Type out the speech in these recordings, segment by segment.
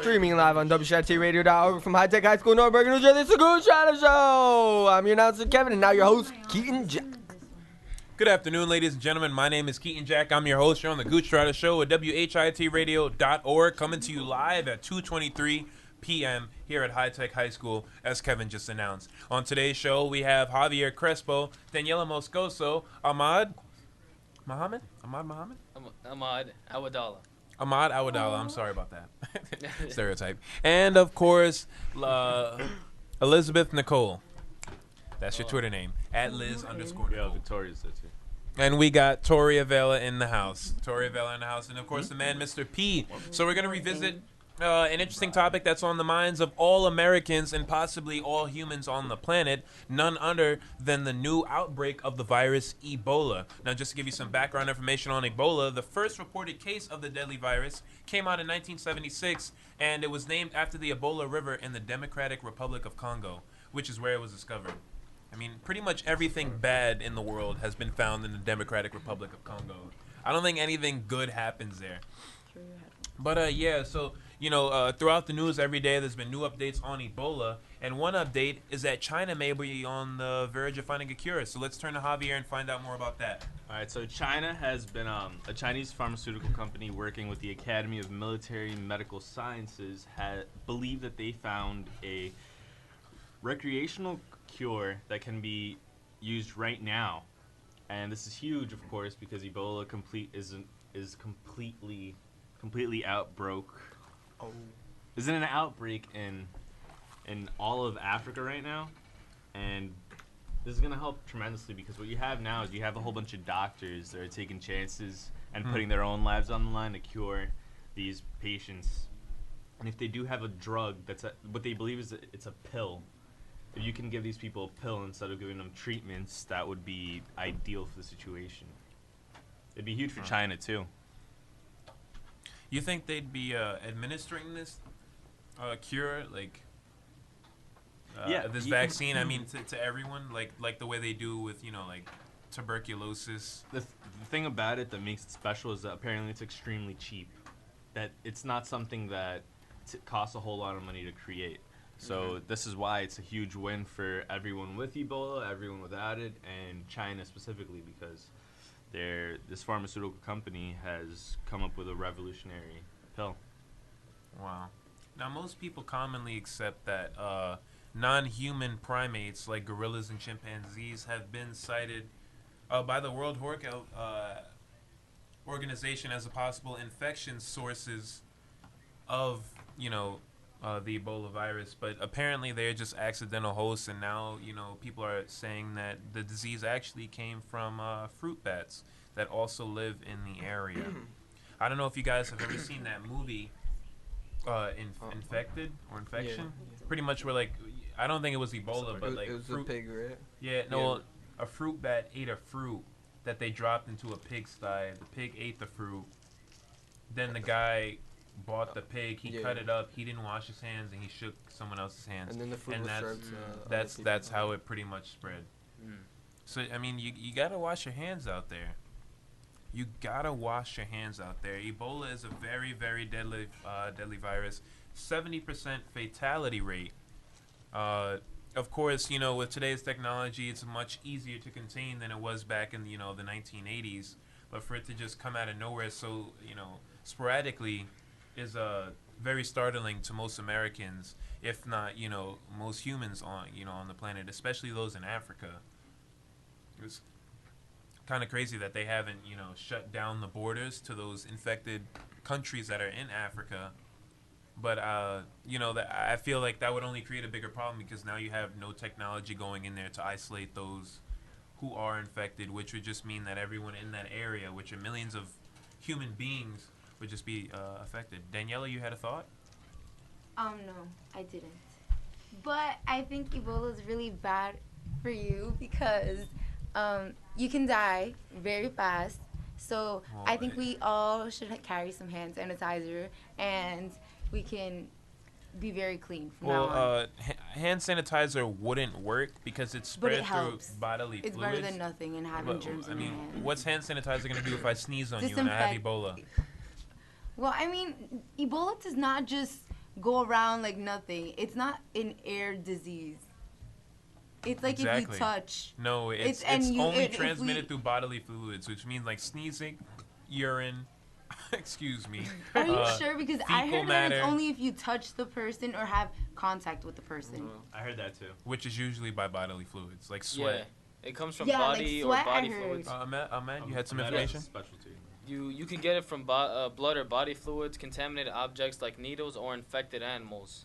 Streaming live on WSHTRadio.org from High Tech High School, Northburg, New Jersey. It's the Goochtrotters Show. I'm your announcer, Kevin, and now your host, Keaton Jack. Good afternoon, ladies and gentlemen. My name is Keaton Jack. I'm your host here on the Goochtrotters Show at WHITRadio.org, coming to you live at 2:23 p.m. here at High Tech High School, as Kevin just announced. On today's show, we have Javier, Crespo, Daniela, Moscoso, Ahmed, Ahmed, Awadallah. Ahmed, Awadallah. I'm sorry about that. Stereotype. And, of course, Elizabeth Nicole. That's your Twitter name. At Liz_Nicole. Yeah, Victoria's that too. And we got Tori Avella in the house. And, of course, the man, Mr. P. So we're going to revisit an interesting topic that's on the minds of all Americans and possibly all humans on the planet, none other than the new outbreak of the virus Ebola. Now, just to give you some background information on Ebola, the first reported case of the deadly virus came out in 1976, and it was named after the Ebola River in the Democratic Republic of Congo, which is where it was discovered. I mean, pretty much everything bad in the world has been found in the Democratic Republic of Congo. I don't think anything good happens there. But, yeah, so, throughout the news every day, there's been new updates on Ebola. And one update is that China may be on the verge of finding a cure. So let's turn to Javier and find out more about that. All right, so China has been a Chinese pharmaceutical company working with the Academy of Military and Medical Sciences believe that they found a recreational cure that can be used right now. And this is huge, of course, because Ebola is completely isn't an outbreak in all of Africa right now, and this is going to help tremendously because what you have now is you have a whole bunch of doctors that are taking chances and putting their own lives on the line to cure these patients. And if they do have a drug what they believe is it's a pill, if you can give these people a pill instead of giving them treatments, that would be ideal for the situation. It'd be huge for China too. You think they'd be administering this cure, this vaccine? I mean, to everyone, like the way they do with tuberculosis. The thing about it that makes it special is that apparently it's extremely cheap. That it's not something that costs a whole lot of money to create. So this is why it's a huge win for everyone with Ebola, everyone without it, and China specifically because this pharmaceutical company has come up with a revolutionary pill. Wow. Now, most people commonly accept that non-human primates like gorillas and chimpanzees have been cited by the World Health Organization as a possible infection sources of, the Ebola virus. But apparently they're just accidental hosts, and now, people are saying that the disease actually came from fruit bats that also live in the area. I don't know if you guys have ever seen that movie, Infected or Infection. Yeah. Pretty much where I don't think it was Ebola, but it was fruit. a pig, right? Yeah, no, a fruit bat ate a fruit that they dropped into a pigsty. The pig ate the fruit. Then the guy bought the pig. He cut it up. He didn't wash his hands, and he shook someone else's hands. And then the fruit that's how it pretty much spread. So I mean, you gotta wash your hands out there. You gotta wash your hands out there. Ebola is a very, very deadly virus. 70% fatality rate. Of course, with today's technology, it's much easier to contain than it was back in the 1980s. But for it to just come out of nowhere so sporadically is very startling to most Americans, if not most humans on the planet, especially those in Africa. It's kind of crazy that they haven't shut down the borders to those infected countries that are in Africa. But I feel like that would only create a bigger problem because now you have no technology going in there to isolate those who are infected, which would just mean that everyone in that area, which are millions of human beings, would just be affected. Daniela, you had a thought? No, I didn't. But I think Ebola is really bad for you because you can die very fast. So I think we all should carry some hand sanitizer, and we can be very clean from now on. Hand sanitizer wouldn't work because it's spread through bodily fluids. It's better than nothing and having germs in your hand. What's hand sanitizer going to do if I sneeze on you and I have Ebola? Well, I mean, Ebola does not just go around like nothing. It's not an air disease. It's like if Exactly. you touch. No, it's only transmitted through bodily fluids, which means like sneezing, urine. Excuse me. Are you sure? Because I fecal heard that it's matter. only if you touch the person or have contact with the person. I heard that too. Which is usually by bodily fluids, like sweat. It comes from Yeah, body like sweat, or body I heard. fluids. Ahmed, you had some That is information? a specialty. You can get it from blood or body fluids, contaminated objects like needles, or infected animals.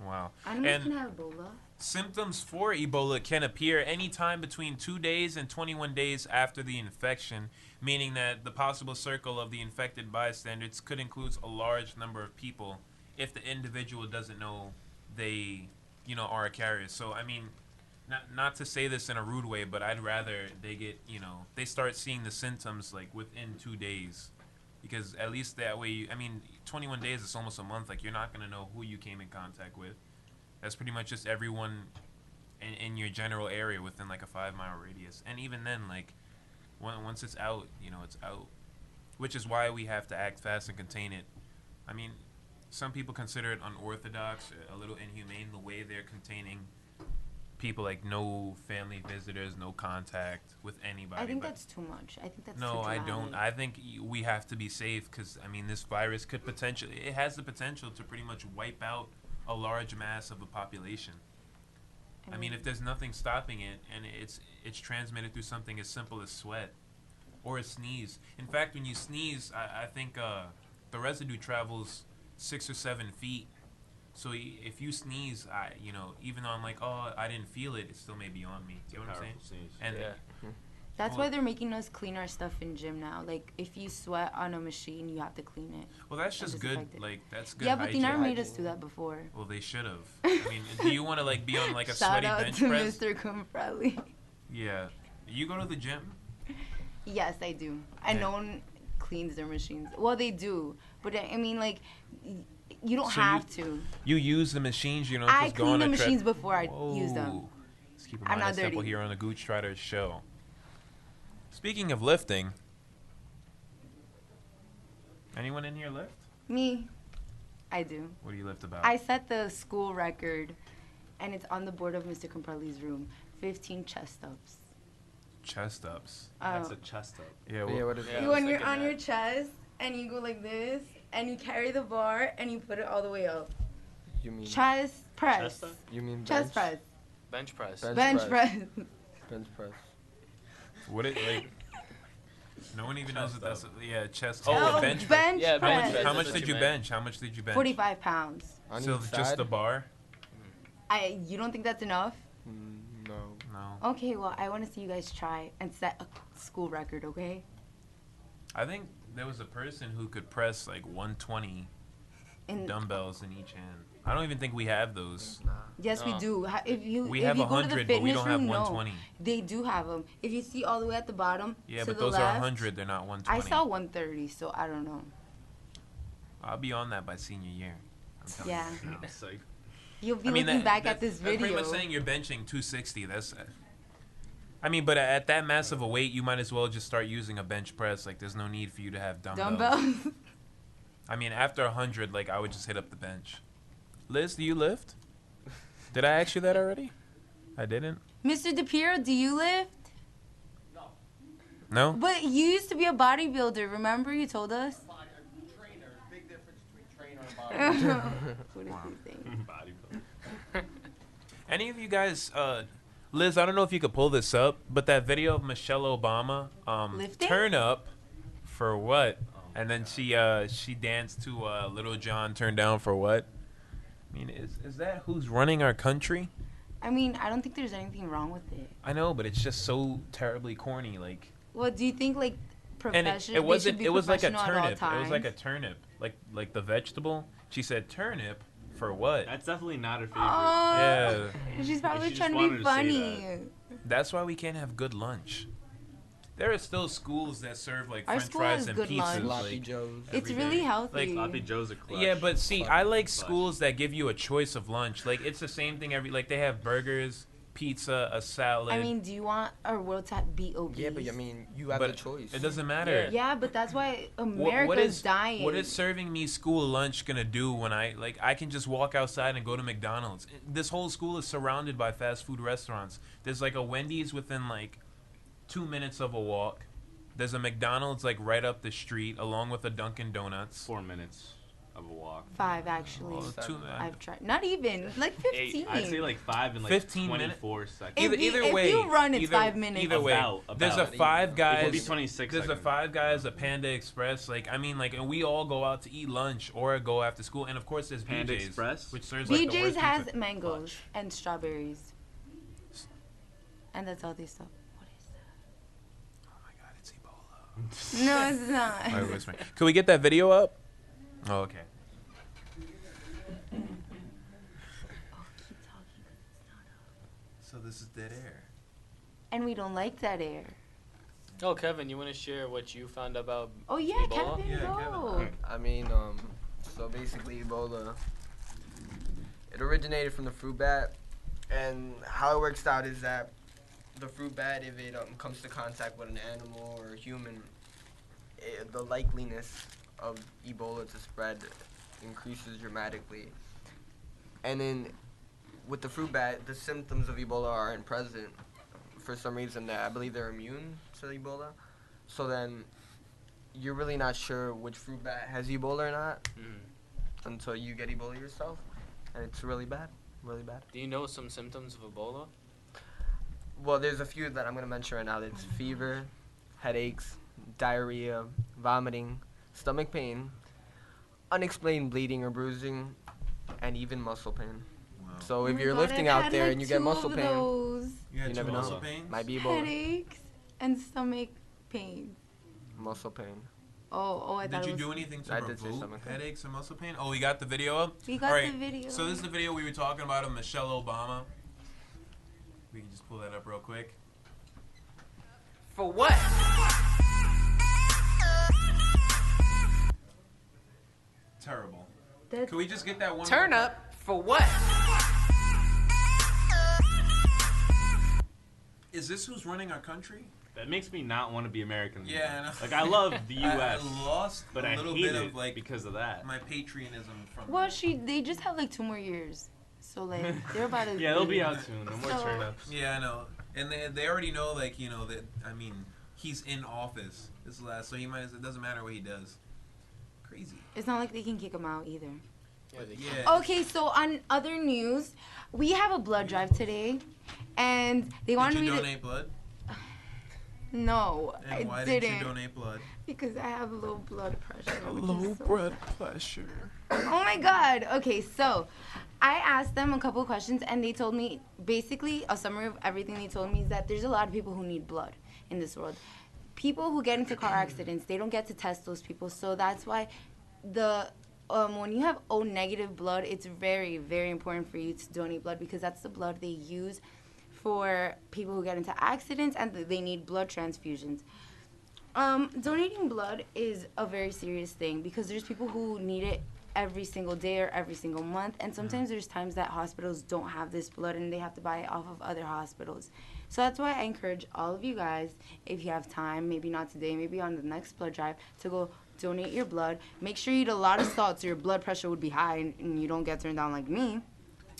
Wow. Animals And can have Ebola. symptoms for Ebola can appear anytime between 2 days and 21 days after the infection, meaning that the possible circle of the infected bystanders could include a large number of people if the individual doesn't know they, are a carrier. So, I mean, not to say this in a rude way, but I'd rather they get, they start seeing the symptoms like within 2 days. Because at least that way, 21 days is almost a month. Like, you're not going to know who you came in contact with. That's pretty much just everyone in your general area within like a 5-mile radius. And even then, like, once it's out, it's out. Which is why we have to act fast and contain it. I mean, some people consider it unorthodox, a little inhumane, the way they're containing people, like no family visitors, no contact with anybody. I think but that's too much. I think that's no, too I dramatic. don't. I think we have to be safe because, this virus could it has the potential to pretty much wipe out a large mass of a population. I mean, if there's nothing stopping it and it's transmitted through something as simple as sweat or a sneeze. In fact, when you sneeze, I think the residue travels 6 or 7 feet. So if you sneeze, even though I'm like, oh, I didn't feel it, it still may be on me. You know what I'm saying? Sneeze. And That's why they're making us clean our stuff in gym now. Like, if you sweat on a machine, you have to clean it. well, that's just good. disinfect it. Like, that's good. Yeah, but they hygiene. never made us do that before. Well, they should have. I mean, do you want to like be on like a Shout sweaty out bench to press? Mr. Comprelli. Yeah. You go to the gym? Yes, I do. And no one cleans their machines. Well, they do. But, I mean, like, you don't So have to. You use the machines, I just go clean on the a machines before I use them. Whoa. Let's keep in I'm mind not it's simple dirty. here on the Goochtrotters show. Speaking of lifting, anyone in here lift? Me, I do. What do you lift about? I set the school record, and it's on the board of Mr. Comprelli's room. 15 chest ups. Chest ups. That's a chest up. Yeah. Yeah, what is Yeah. that? When was you're thinking on that. your chest, and you go like this, and you carry the bar, and you put it all the way up. You mean Chest press. Chest up? you mean Chest bench? press. Bench press. Bench Bench press. Bench press. What it like? No one even knows Chest what that's. up. Yeah, chest. Oh, Oh, bench. bench Yeah, How bench much? press. How That's much what did you you meant. bench? How much did you bench? 45 pounds. On So each just side? the bar? You don't think that's enough? No. No. Okay, well, I want to see you guys try and set a school record, okay? I think there was a person who could press like 120 And dumbbells in each hand. I don't even think we have those. Nah. yes, we No. do. If you We if have you go to the 100, but we fitness don't have room, no, 120. they do have them. If you see all the way at the bottom, Yeah, to but the those left, are 100. They're not 120. I saw 130, so I don't know. I'll be on that by senior year. I'm telling Yeah, you. It's like, you'll be I mean, looking back that- at this that's pretty video. much saying you're benching 260. That's. But at that massive a weight, you might as well just start using a bench press. Like, there's no need for you to have dumbbells. Dumbbells. After 100, like, I would just hit up the bench. Liz, do you lift? Did I ask you that already? I didn't. Mr. DePiero, do you lift? No? But you used to be a bodybuilder. Remember you told us? Trainer. Big difference between trainer and bodybuilder. What is he saying? bodybuilder. Any of you guys, Liz, I don't know if you could pull this up, but that video of Michelle Obama, Lifting? turn up for what? And then she danced to Little John, turn down for what? I mean, is that who's running our country? I mean, I don't think there's anything wrong with it. I know, but it's just so terribly corny. Like, Well, do you think like and professional? it wasn't. Be It was like a professional at all turnip. It was like a times? turnip, like the vegetable. She said turnip for what? That's definitely not her favorite. Oh, Yeah, she's probably she trying just to wanted be to say funny. that's why we can't have good lunch. There are still schools that serve like Our French school fries has and good pizzas. lunch. Sloppy Like, Joes. It's every really day. healthy. Sloppy Joe's a clutch. yeah, but see, I like Clutch. schools that give you a choice of lunch. Like, it's the same thing they have burgers, pizza, a salad. I mean, do you want our world to be obese? Yeah, but I mean, you have the choice. It doesn't matter. Yeah, but that's why What America's dying. What is serving me school lunch gonna do when I can just walk outside and go to McDonald's? This whole school is surrounded by fast food restaurants. There's like a Wendy's within like 2 minutes of a walk. There's a McDonald's like right up the street, along with a Dunkin' Donuts. 4 minutes of a walk. 5 actually. Oh, I've tried. Not even like 15. I'd say like 5 and like 15 24 seconds. If you run, it's 5 minutes. Either way, there's a Five Guys. It could be 26 There's a seconds. Five Guys, a Panda Express. Like I mean, like, and we all go out to eat lunch or go after school. And of course, there's Panda BJ's, Express? which serves like the BJ's worst has pizza. mangoes and strawberries, and that's all they sell. What is Oh my God, it's Ebola. that? No, it's not. All right, whispering. Can we get that video up? Oh, okay. So this is dead air. And we don't like that air. Oh, Kevin, you want to share what you found about Oh yeah, Ebola? Kevin, Yeah, go. Kevin. I mean, so basically Ebola, it originated from the fruit bat, and how it works out is that the fruit bat, if it comes to contact with an animal or a human, the likeliness of Ebola to spread increases dramatically. And then with the fruit bat, the symptoms of Ebola aren't present for some reason. That I believe they're immune to Ebola. So then you're really not sure which fruit bat has Ebola or not until you get Ebola yourself, and it's really bad, really bad. Do you know some symptoms of Ebola? Well, there's a few that I'm gonna mention right now. It's fever, headaches, diarrhea, vomiting, stomach pain, unexplained bleeding or bruising, and even muscle pain. So if Oh my you're God, lifting I've out had, there like, and you get 2 muscle of pain, those. You had you two never muscle know. pains? Might be Ebola. Headaches and stomach pain. Muscle pain. Oh, I thought Did it you was. do anything to I did say provoke stomach pain. headaches or muscle pain? Oh, we got the video up? We got All right, the video. So this is the video we were talking about of Michelle Obama. We can just pull that up real quick. For what? Terrible. That's- Can we just get that one? Turn more- up for what? Is this who's running our country? That makes me not want to be American. Yeah, I know. Like I love the U.S., I lost but a I little hate bit it of like because of that. my patriotism from. Well, they just have like 2 more years, so like they're about to. Yeah, they'll be out soon. No more So- turnips. Yeah, I know, and they already know, like, you know, that, I mean, he's in office this last, so he might. It doesn't matter what he does. Crazy. It's not like they can kick them out either. Yeah. Okay, so on other news, we have a blood drive today, and they wanted Did you me donate blood? No, And I why didn't. did you donate blood? Because I have low blood pressure. which is so blood pressure. Oh my god. Okay, so I asked them a couple questions and they told me basically a summary of everything they told me is that there's a lot of people who need blood in this world. People who get into car accidents, they don't get to test those people. So that's why the when you have O negative blood, it's very, very important for you to donate blood because that's the blood they use for people who get into accidents and they need blood transfusions. Donating blood is a very serious thing because there's people who need it every single day or every single month, and sometimes there's times that hospitals don't have this blood and they have to buy it off of other hospitals. So that's why I encourage all of you guys, if you have time, maybe not today, maybe on the next blood drive, to go donate your blood. Make sure you eat a lot of salt so your blood pressure would be high and you don't get turned down like me.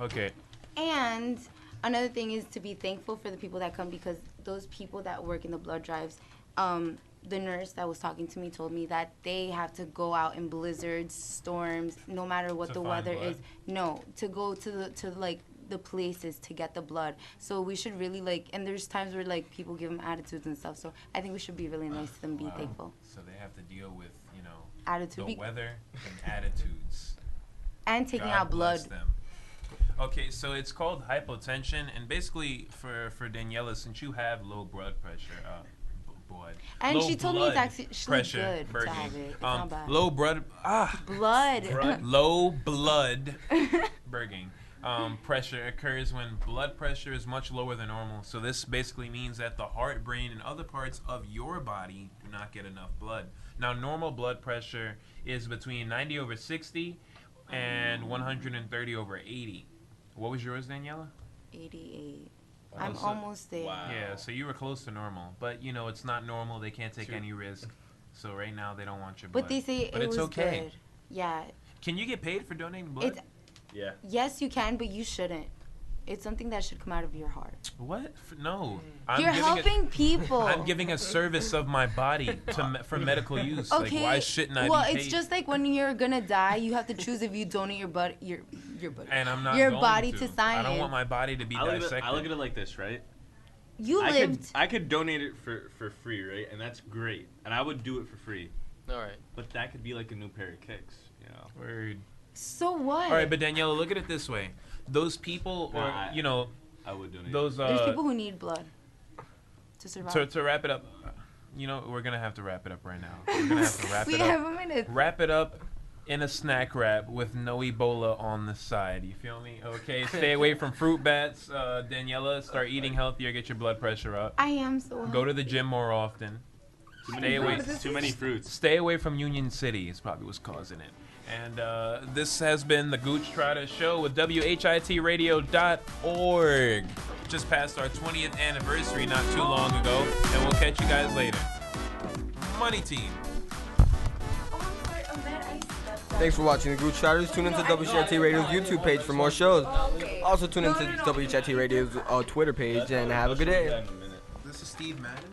Okay. And another thing is to be thankful for the people that come because those people that work in the blood drives, the nurse that was talking to me told me that they have to go out in blizzards, storms, no matter what To the find weather blood? is. No, to go to the places to get the blood. So we should really and there's times where people give them attitudes and stuff. So I think we should be really nice to them, be Wow. thankful. So they have to deal with, Attitude the weather and attitudes. and taking God out blood. bless them. Okay, so it's called hypotension, and basically for Daniela, since you have low blood pressure, blood. And low she told me it's blood actually pressure, good to Bergen. have it. It's not bad. Low blood Blood. low blood Bergen. Pressure occurs when blood pressure is much lower than normal. So this basically means that the heart, brain, and other parts of your body do not get enough blood. Now, normal blood pressure is between 90/60 and 130/80. What was yours, Daniela? 88. I'm almost there. Wow. Yeah, so you were close to normal, but you know it's not normal. They can't take any risk. So right now they don't want your blood. But they say But it it's was okay. good. Yeah. Can you get paid for donating blood? It's Yeah. yes, you can, but you shouldn't. It's something that should come out of your heart. What? No. You're helping people. I'm giving a service of my body for medical use. Okay. Like, why shouldn't I well, be paid? it's just like when you're gonna die, you have to choose if you donate your body, your body, and I'm not your going body to to science. I don't want my body to be dissected. I look at it like this, right? You lived. I could donate it for free, right? And that's great. And I would do it for free. All right. But that could be like a new pair of kicks, you know? Word. So what? All right, but Daniela, look at it this way. Those people, No, or I would donate. those There's people who need blood to survive. to wrap it up. You know, we're gonna have to wrap it up right now. We're gonna have to wrap we it have up. a minute. Wrap it up in a snack wrap with no Ebola on the side. You feel me? Okay, stay away from fruit bats. Daniela, start eating healthier. Get your blood pressure up. I am so. Go to the gym more often. Stay away. Too many fruits. Stay away from Union City is probably what's causing it. And this has been the Goochtrotters show with WHITradio.org. Just passed our 20th anniversary not too long ago, and we'll catch you guys later. Money team. Thanks for watching the Goochtrotters. Tune into WHIT Radio's YouTube page for more shows. Also tune into WHIT Radio's Twitter page, and have a good day. This is Steve Madden.